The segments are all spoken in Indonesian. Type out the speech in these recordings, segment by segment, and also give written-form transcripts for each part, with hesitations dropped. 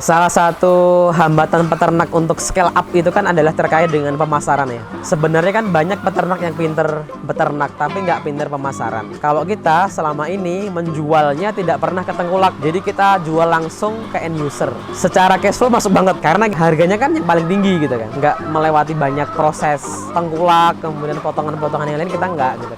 Salah satu hambatan peternak untuk scale up itu kan adalah terkait dengan pemasaran ya. Sebenarnya kan banyak peternak yang pinter beternak tapi nggak pinter pemasaran. Kalau kita selama ini menjualnya tidak pernah ke tengkulak, jadi kita jual langsung ke end user. Secara cash flow masuk banget karena harganya kan yang paling tinggi gitu kan, nggak melewati banyak proses tengkulak, kemudian potongan-potongan yang lain kita nggak gitu.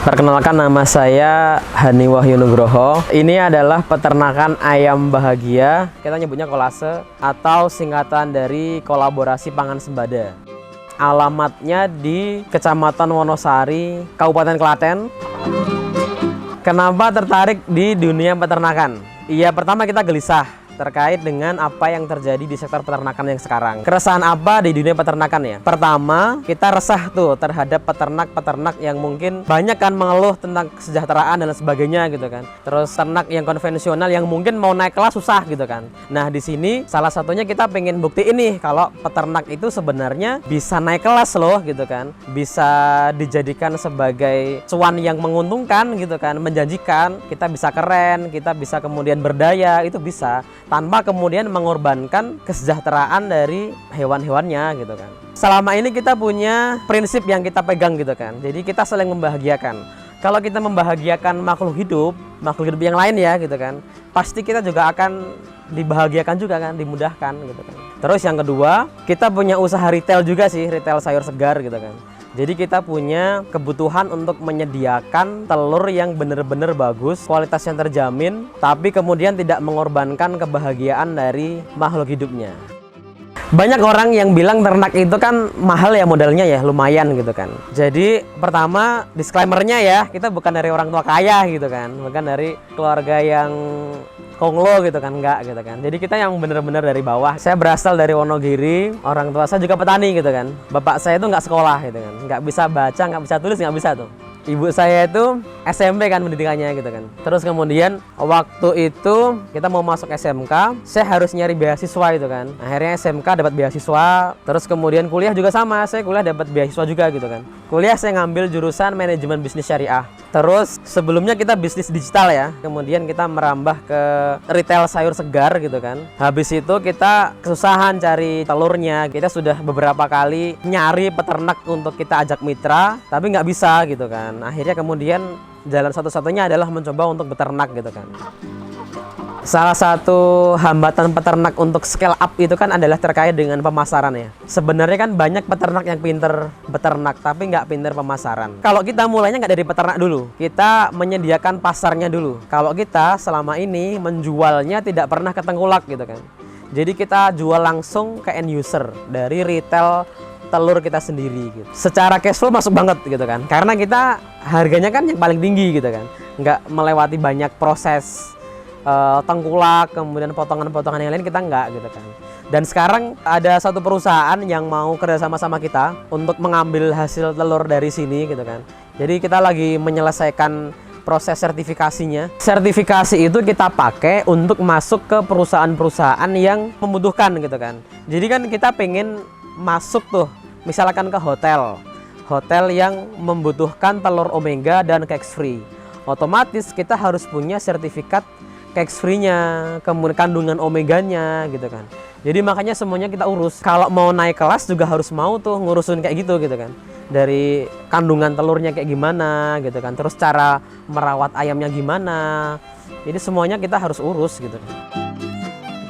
Perkenalkan, nama saya Hani Wahyu Nugroho. Ini adalah peternakan ayam bahagia. Kita nyebutnya kolase atau singkatan dari kolaborasi pangan sembada. Alamatnya di Kecamatan Wonosari, Kabupaten Klaten. Kenapa tertarik di dunia peternakan? Iya, pertama kita gelisah terkait dengan apa yang terjadi di sektor peternakan yang sekarang. Keresahan apa di dunia peternakan ya? Pertama, kita resah tuh terhadap peternak-peternak yang mungkin banyak kan mengeluh tentang kesejahteraan dan sebagainya gitu kan. Terus ternak yang konvensional yang mungkin mau naik kelas susah gitu kan. Nah, di sini salah satunya kita pengen buktiin nih kalau peternak itu sebenarnya bisa naik kelas loh gitu kan. Bisa dijadikan sebagai cuan yang menguntungkan gitu kan, menjanjikan. Kita bisa keren, kita bisa kemudian berdaya, itu bisa tanpa kemudian mengorbankan kesejahteraan dari hewan-hewannya gitu kan. Selama ini kita punya prinsip yang kita pegang gitu kan. Jadi kita saling membahagiakan. Kalau kita membahagiakan makhluk hidup yang lain ya gitu kan, pasti kita juga akan dibahagiakan juga kan, dimudahkan gitu kan. Terus yang kedua, kita punya usaha retail juga sih, retail sayur segar gitu kan. Jadi kita punya kebutuhan untuk menyediakan telur yang benar-benar bagus, kualitasnya terjamin, tapi kemudian tidak mengorbankan kebahagiaan dari makhluk hidupnya. Banyak orang yang bilang ternak itu kan mahal ya modalnya ya, lumayan gitu kan. Jadi pertama disclaimernya ya, kita bukan dari orang tua kaya gitu kan, bukan dari keluarga yang konglo gitu kan, enggak gitu kan. Jadi kita yang benar-benar dari bawah. Saya berasal dari Wonogiri, orang tua saya juga petani gitu kan. Bapak saya itu nggak sekolah gitu kan, nggak bisa baca, nggak bisa tulis, nggak bisa tuh. Ibu saya itu SMP kan pendidikannya gitu kan. Terus kemudian waktu itu kita mau masuk SMK, saya harus nyari beasiswa itu kan. Akhirnya SMK dapat beasiswa, terus kemudian kuliah juga sama, saya kuliah dapat beasiswa juga gitu kan. Kuliah saya ngambil jurusan manajemen bisnis syariah. Terus sebelumnya kita bisnis digital ya, kemudian kita merambah ke retail sayur segar gitu kan. Habis itu kita kesusahan cari telurnya, kita sudah beberapa kali nyari peternak untuk kita ajak mitra, tapi nggak bisa gitu kan. Akhirnya kemudian jalan satu-satunya adalah mencoba untuk beternak gitu kan. Salah satu hambatan peternak untuk scale up itu kan adalah terkait dengan pemasaran ya. Sebenarnya kan banyak peternak yang pinter beternak tapi nggak pinter pemasaran. Kalau kita mulainya nggak dari peternak dulu, kita menyediakan pasarnya dulu. Kalau kita selama ini menjualnya tidak pernah ke tengkulak gitu kan. Jadi kita jual langsung ke end user dari retail telur kita sendiri gitu. Secara cash flow masuk banget gitu kan. Karena kita harganya kan yang paling tinggi gitu kan. Nggak melewati banyak proses tengkulak, kemudian potongan-potongan yang lain kita nggak gitu kan. Dan sekarang ada satu perusahaan yang mau kerjasama sama kita untuk mengambil hasil telur dari sini gitu kan. Jadi kita lagi menyelesaikan proses sertifikasinya. Sertifikasi itu kita pakai untuk masuk ke perusahaan-perusahaan yang membutuhkan gitu kan. Jadi kan kita pengen masuk tuh misalkan ke hotel yang membutuhkan telur omega dan cake free. Otomatis kita harus punya sertifikat cake free-nya, kemudian kandungan omeganya gitu kan. Jadi makanya semuanya kita urus. Kalau mau naik kelas juga harus mau tuh ngurusin kayak gitu kan. Dari kandungan telurnya kayak gimana gitu kan. Terus cara merawat ayamnya gimana. Jadi semuanya kita harus urus gitu kan.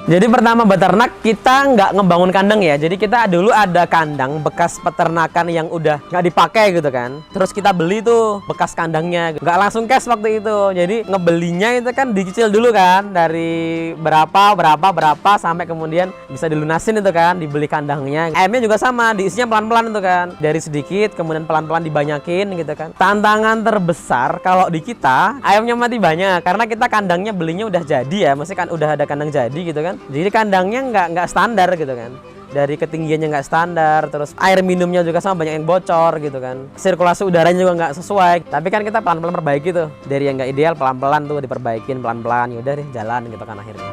Jadi pertama beternak kita nggak ngebangun kandang ya. Jadi kita dulu ada kandang bekas peternakan yang udah nggak dipakai gitu kan. Terus kita beli tuh bekas kandangnya, nggak langsung cash waktu itu. Jadi ngebelinya itu kan dicicil dulu kan, dari berapa sampai kemudian bisa dilunasin itu kan, dibeli kandangnya. Ayamnya juga sama, diisinya pelan-pelan itu kan, dari sedikit kemudian pelan-pelan dibanyakin gitu kan. Tantangan terbesar kalau di kita ayamnya mati banyak karena kita kandangnya belinya udah jadi ya, maksudnya kan udah ada kandang jadi gitu kan. Jadi kandangnya nggak standar gitu kan. Dari ketinggiannya nggak standar, terus air minumnya juga sama banyak yang bocor gitu kan. Sirkulasi udaranya juga nggak sesuai. Tapi kan kita pelan-pelan perbaiki tuh. Dari yang nggak ideal pelan-pelan tuh diperbaikin pelan-pelan. Yaudah deh jalan gitu kan akhirnya.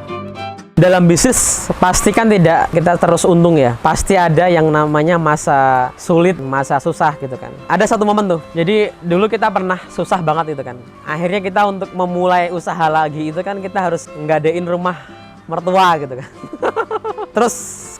Dalam bisnis pastikan tidak kita terus untung ya. Pasti ada yang namanya masa sulit, masa susah gitu kan. Ada satu momen tuh. Jadi dulu kita pernah susah banget itu kan. Akhirnya kita untuk memulai usaha lagi itu kan kita harus nggadein rumah mertua gitu kan. Terus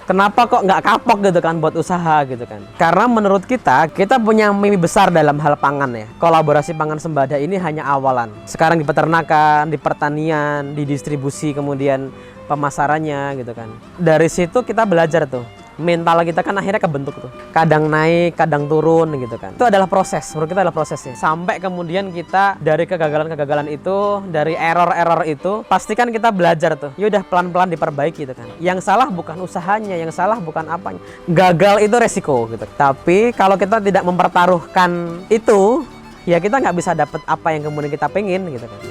kenapa kok nggak kapok gitu kan buat usaha gitu kan? Karena menurut kita punya mimpi besar dalam hal pangan ya. Kolaborasi pangan sembada ini hanya awalan. Sekarang di peternakan, di pertanian, di distribusi, kemudian pemasarannya gitu kan. Dari situ kita belajar tuh. Mental kita kan akhirnya kebentuk tuh. Kadang naik, kadang turun gitu kan. Itu adalah proses, menurut kita adalah prosesnya. Sampai kemudian kita dari kegagalan-kegagalan itu, dari error-error itu, pastikan kita belajar tuh. Ya udah pelan-pelan diperbaiki gitu kan. Yang salah bukan usahanya, yang salah bukan apanya. Gagal itu resiko gitu. Tapi kalau kita tidak mempertaruhkan itu, ya kita nggak bisa dapat apa yang kemudian kita pengen gitu kan.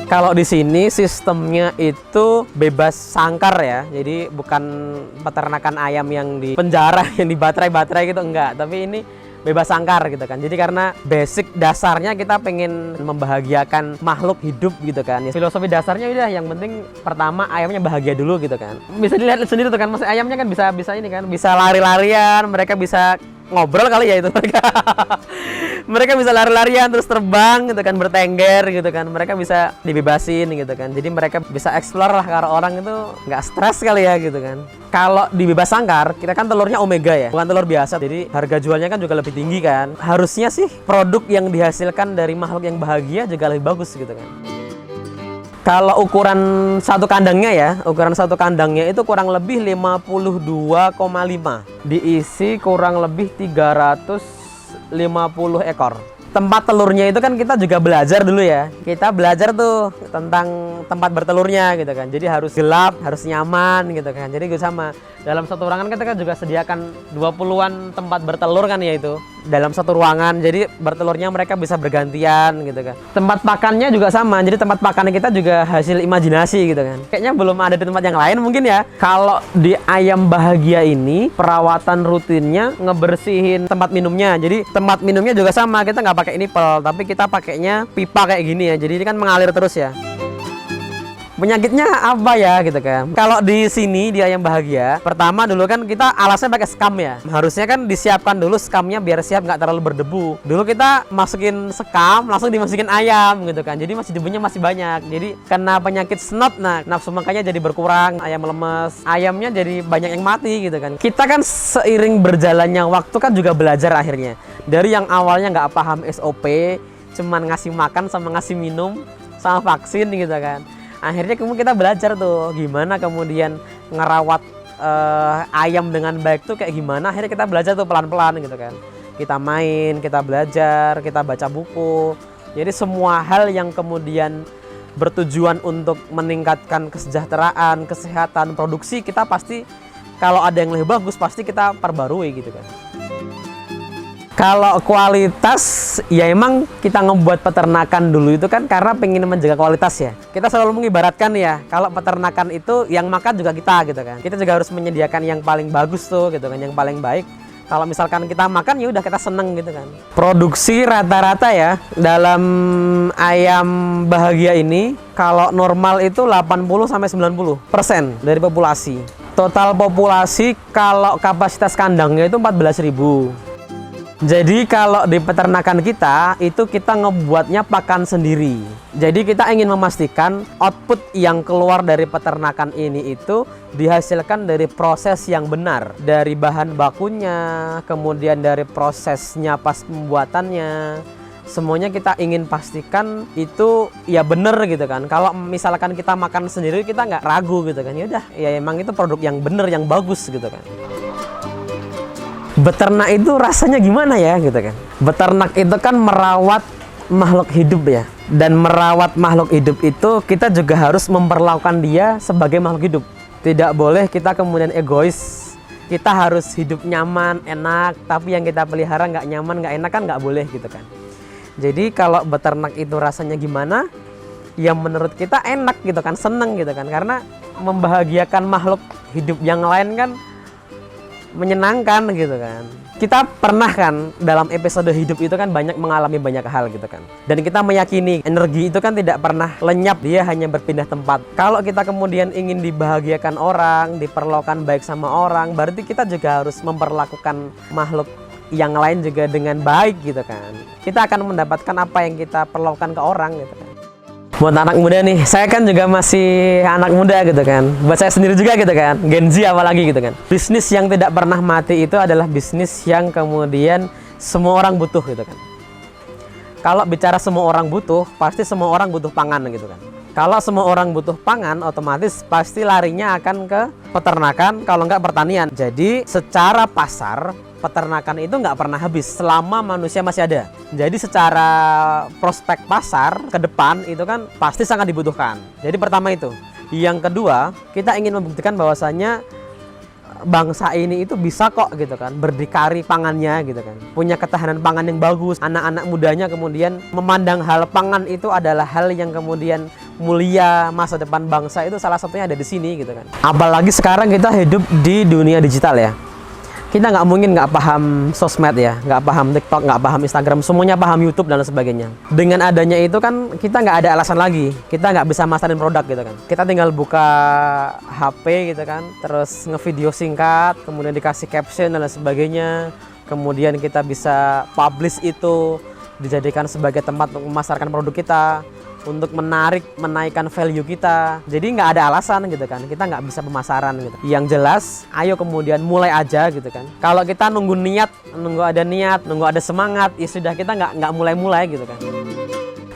Kalau di sini sistemnya itu bebas sangkar ya, jadi bukan peternakan ayam yang di penjara, yang di baterai-baterai gitu, enggak. Tapi ini bebas sangkar gitu kan. Jadi karena basic dasarnya kita pengen membahagiakan makhluk hidup gitu kan. Ya, filosofi dasarnya udah yang penting pertama ayamnya bahagia dulu gitu kan. Bisa dilihat sendiri tuh kan, maksudnya ayamnya kan bisa ini kan, bisa lari-larian, mereka bisa ngobrol kali ya itu mereka. Mereka bisa lari-larian terus terbang gitu kan, bertengger gitu kan, mereka bisa dibebasin gitu kan, jadi mereka bisa explore lah. Karena orang itu nggak stres kali ya gitu kan. Kalau di bebas sangkar kita kan telurnya omega ya, bukan telur biasa, jadi harga jualnya kan juga lebih tinggi kan. Harusnya sih produk yang dihasilkan dari makhluk yang bahagia juga lebih bagus gitu kan. Kalau ukuran satu kandangnya ya, ukuran satu kandangnya itu kurang lebih 52,5, diisi kurang lebih 350 ekor. Tempat telurnya itu kan kita juga belajar dulu ya. Kita belajar tuh tentang tempat bertelurnya gitu kan. Jadi harus gelap, harus nyaman gitu kan. Jadi gue sama dalam satu ruangan kita kan juga sediakan 20-an tempat bertelur kan ya itu. Dalam satu ruangan. Jadi bertelurnya mereka bisa bergantian gitu kan. Tempat pakannya juga sama. Jadi tempat pakannya kita juga hasil imajinasi gitu kan. Kayaknya belum ada di tempat yang lain mungkin ya. Kalau di ayam bahagia ini perawatan rutinnya ngebersihin tempat minumnya. Jadi tempat minumnya juga sama. Kita nggak pakai nipel, tapi kita pakainya pipa kayak gini ya. Jadi ini kan mengalir terus ya. Penyakitnya apa ya gitu kan. Kalau di sini di ayam bahagia, pertama dulu kan kita alasnya pakai sekam ya. Harusnya kan disiapkan dulu skamnya biar siap, nggak terlalu berdebu. Dulu kita masukin sekam, langsung dimasukin ayam gitu kan. Jadi masih debunya masih banyak. Jadi kena penyakit snot, nah nafsu makannya jadi berkurang, ayam lemes, ayamnya jadi banyak yang mati gitu kan. Kita kan seiring berjalannya waktu kan juga belajar akhirnya. Dari yang awalnya nggak paham SOP, cuman ngasih makan sama ngasih minum sama vaksin gitu kan. Akhirnya kemudian kita belajar tuh gimana kemudian ngerawat ayam dengan baik tuh kayak gimana. Akhirnya kita belajar tuh pelan-pelan gitu kan. Kita main, kita belajar, kita baca buku. Jadi semua hal yang kemudian bertujuan untuk meningkatkan kesejahteraan, kesehatan, produksi, kita pasti kalau ada yang lebih bagus pasti kita perbarui gitu kan. Kalau kualitas, ya emang kita ngebuat peternakan dulu itu kan karena pengen menjaga kualitas ya. Kita selalu mengibaratkan ya, kalau peternakan itu yang makan juga kita gitu kan. Kita juga harus menyediakan yang paling bagus tuh gitu kan, yang paling baik. Kalau misalkan kita makan ya udah kita seneng gitu kan. Produksi rata-rata ya dalam ayam bahagia ini kalau normal itu 80-90% dari populasi. Total populasi kalau kapasitas kandangnya itu 14.000. Jadi kalau di peternakan kita itu kita ngebuatnya pakan sendiri. Jadi kita ingin memastikan output yang keluar dari peternakan ini itu dihasilkan dari proses yang benar. Dari bahan bakunya, kemudian dari prosesnya pas pembuatannya. Semuanya kita ingin pastikan itu ya bener gitu kan. Kalau misalkan kita makan sendiri kita nggak ragu gitu kan. Ya udah, ya emang itu produk yang bener, yang bagus gitu kan. Beternak itu rasanya gimana ya gitu kan. Beternak itu kan merawat makhluk hidup ya. Dan merawat makhluk hidup itu kita juga harus memperlakukan dia sebagai makhluk hidup. Tidak boleh kita kemudian egois. Kita harus hidup nyaman, enak. Tapi yang kita pelihara nggak nyaman, nggak enak kan nggak boleh gitu kan. Jadi kalau beternak itu rasanya gimana? Yang menurut kita enak gitu kan, seneng gitu kan. Karena membahagiakan makhluk hidup yang lain kan menyenangkan gitu kan. Kita pernah kan dalam episode hidup itu kan banyak mengalami banyak hal gitu kan. Dan kita meyakini energi itu kan tidak pernah lenyap, dia hanya berpindah tempat. Kalau kita kemudian ingin dibahagiakan orang, diperlakukan baik sama orang, berarti kita juga harus memperlakukan makhluk yang lain juga dengan baik gitu kan. Kita akan mendapatkan apa yang kita perlakukan ke orang gitu kan. Buat anak muda nih, saya kan juga masih anak muda gitu kan. Buat saya sendiri juga gitu kan, Gen Z apalagi gitu kan. Bisnis yang tidak pernah mati itu adalah bisnis yang kemudian semua orang butuh gitu kan. Kalau bicara semua orang butuh, pasti semua orang butuh pangan gitu kan. Kalau semua orang butuh pangan, otomatis pasti larinya akan ke peternakan, kalau nggak pertanian. Jadi secara pasar, peternakan itu nggak pernah habis selama manusia masih ada. Jadi secara prospek pasar ke depan itu kan pasti sangat dibutuhkan. Jadi pertama itu. Yang kedua, kita ingin membuktikan bahwasannya bangsa ini itu bisa kok gitu kan, berdikari pangannya gitu kan, punya ketahanan pangan yang bagus. Anak-anak mudanya kemudian memandang hal pangan itu adalah hal yang kemudian mulia, masa depan bangsa itu salah satunya ada di sini gitu kan. Apalagi sekarang kita hidup di dunia digital ya. Kita nggak mungkin nggak paham sosmed ya, nggak paham TikTok, nggak paham Instagram, semuanya paham YouTube dan sebagainya. Dengan adanya itu kan kita nggak ada alasan lagi, kita nggak bisa masarin produk gitu kan. Kita tinggal buka HP gitu kan, terus ngevideo singkat, kemudian dikasih caption dan sebagainya. Kemudian kita bisa publish itu, dijadikan sebagai tempat untuk memasarkan produk kita, untuk menaikkan value kita. Jadi nggak ada alasan gitu kan, kita nggak bisa pemasaran gitu. Yang jelas, ayo kemudian mulai aja gitu kan. Kalau kita nunggu niat, nunggu ada semangat, ya sudah kita nggak mulai gitu kan.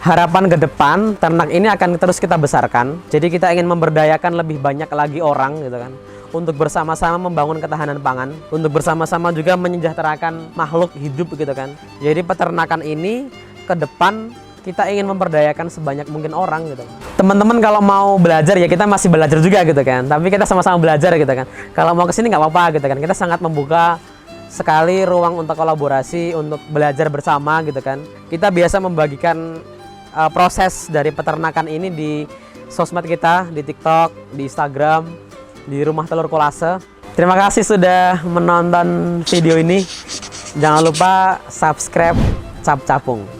Harapan ke depan, ternak ini akan terus kita besarkan. Jadi kita ingin memberdayakan lebih banyak lagi orang gitu kan, untuk bersama-sama membangun ketahanan pangan, untuk bersama-sama juga menyejahterakan makhluk hidup gitu kan. Jadi peternakan ini ke depan kita ingin memberdayakan sebanyak mungkin orang gitu. Teman-teman kalau mau belajar ya kita masih belajar juga gitu kan. Tapi kita sama-sama belajar gitu kan. Kalau mau kesini nggak apa-apa gitu kan. Kita sangat membuka sekali ruang untuk kolaborasi, untuk belajar bersama gitu kan. Kita biasa membagikan proses dari peternakan ini di sosmed kita, di TikTok, di Instagram, di Rumah Telur Kolase. Terima kasih sudah menonton video ini. Jangan lupa subscribe Cap Capung.